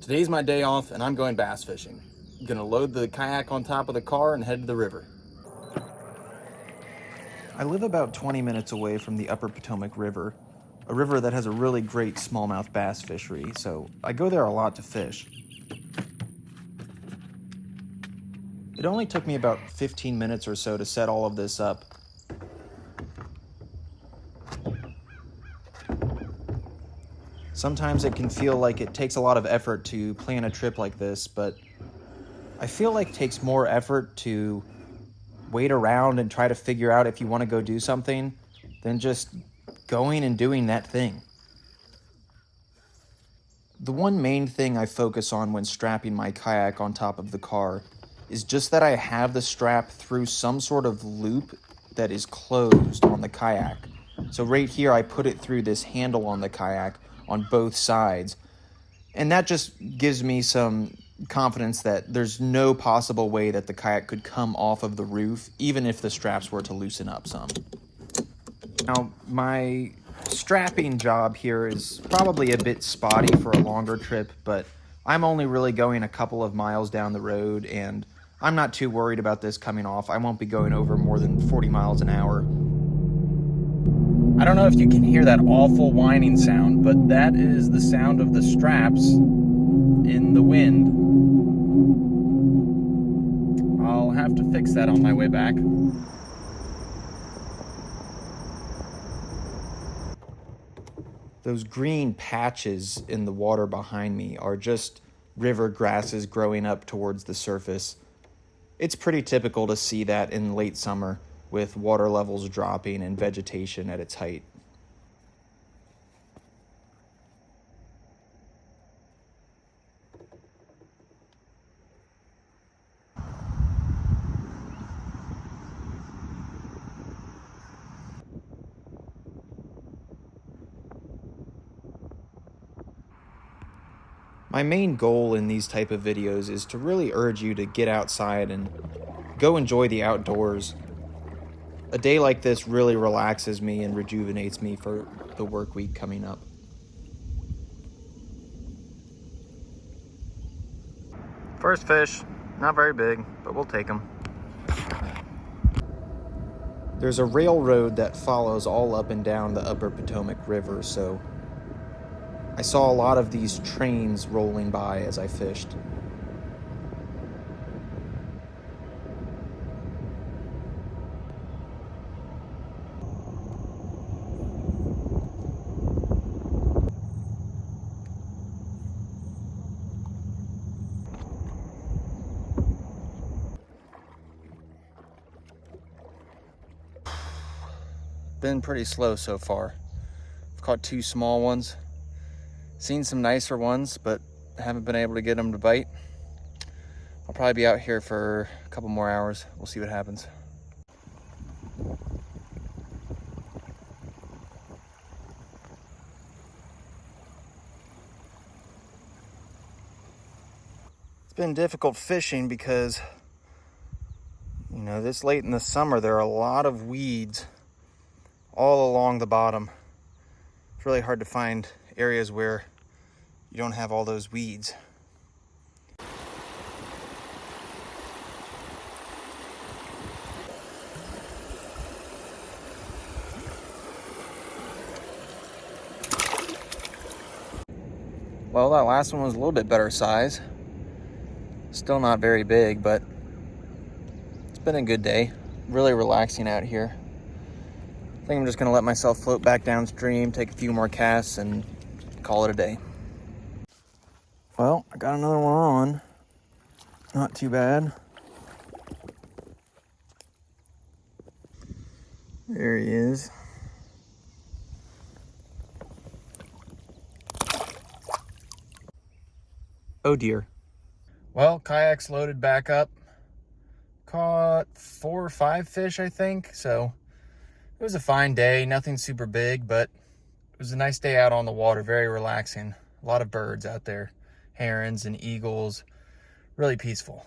Today's my day off and I'm going bass fishing. I'm gonna load the kayak on top of the car and head to the river. I live about 20 minutes away from the upper Potomac River, a river that has a really great smallmouth bass fishery, so I go there a lot to fish. It only took me about 15 minutes or so to set all of this up. Sometimes it can feel like it takes a lot of effort to plan a trip like this, but I feel like it takes more effort to wait around and try to figure out if you want to go do something than just going and doing that thing. The one main thing I focus on when strapping my kayak on top of the car is just that I have the strap through some sort of loop that is closed on the kayak. So right here, I put it through this handle on the kayak on both sides. And that just gives me some confidence that there's no possible way that the kayak could come off of the roof, even if the straps were to loosen up some. Now, my strapping job here is probably a bit spotty for a longer trip, but I'm only really going a couple of miles down the road, and I'm not too worried about this coming off. I won't be going over more than 40 miles an hour. I don't know if you can hear that awful whining sound, but that is the sound of the straps in the wind. I'll have to fix that on my way back. Those green patches in the water behind me are just river grasses growing up towards the surface. It's pretty typical to see that in late summer with water levels dropping and vegetation at its height. My main goal in these type of videos is to really urge you to get outside and go enjoy the outdoors. A day like this really relaxes me and rejuvenates me for the work week coming up. First fish, not very big, but we'll take them. There's a railroad that follows all up and down the upper Potomac River, so I saw a lot of these trains rolling by as I fished. Been pretty slow so far. I've caught 2 small ones. Seen some nicer ones, but haven't been able to get them to bite. I'll probably be out here for a couple more hours. We'll see what happens. It's been difficult fishing because, this late in the summer, there are a lot of weeds all along the bottom. It's really hard to find areas where you don't have all those weeds. Well, that last one was a little bit better size. Still not very big, but it's been a good day. Really relaxing out here. I think I'm just gonna let myself float back downstream, take a few more casts, and call it a day. Well, I got another one on. Not too bad. There he is. Oh dear. Well, kayak's loaded back up. Caught 4 or 5 fish, I think. So it was a fine day. Nothing super big, but it was a nice day out on the water. Very relaxing. A lot of birds out there. Herons and eagles. Really peaceful.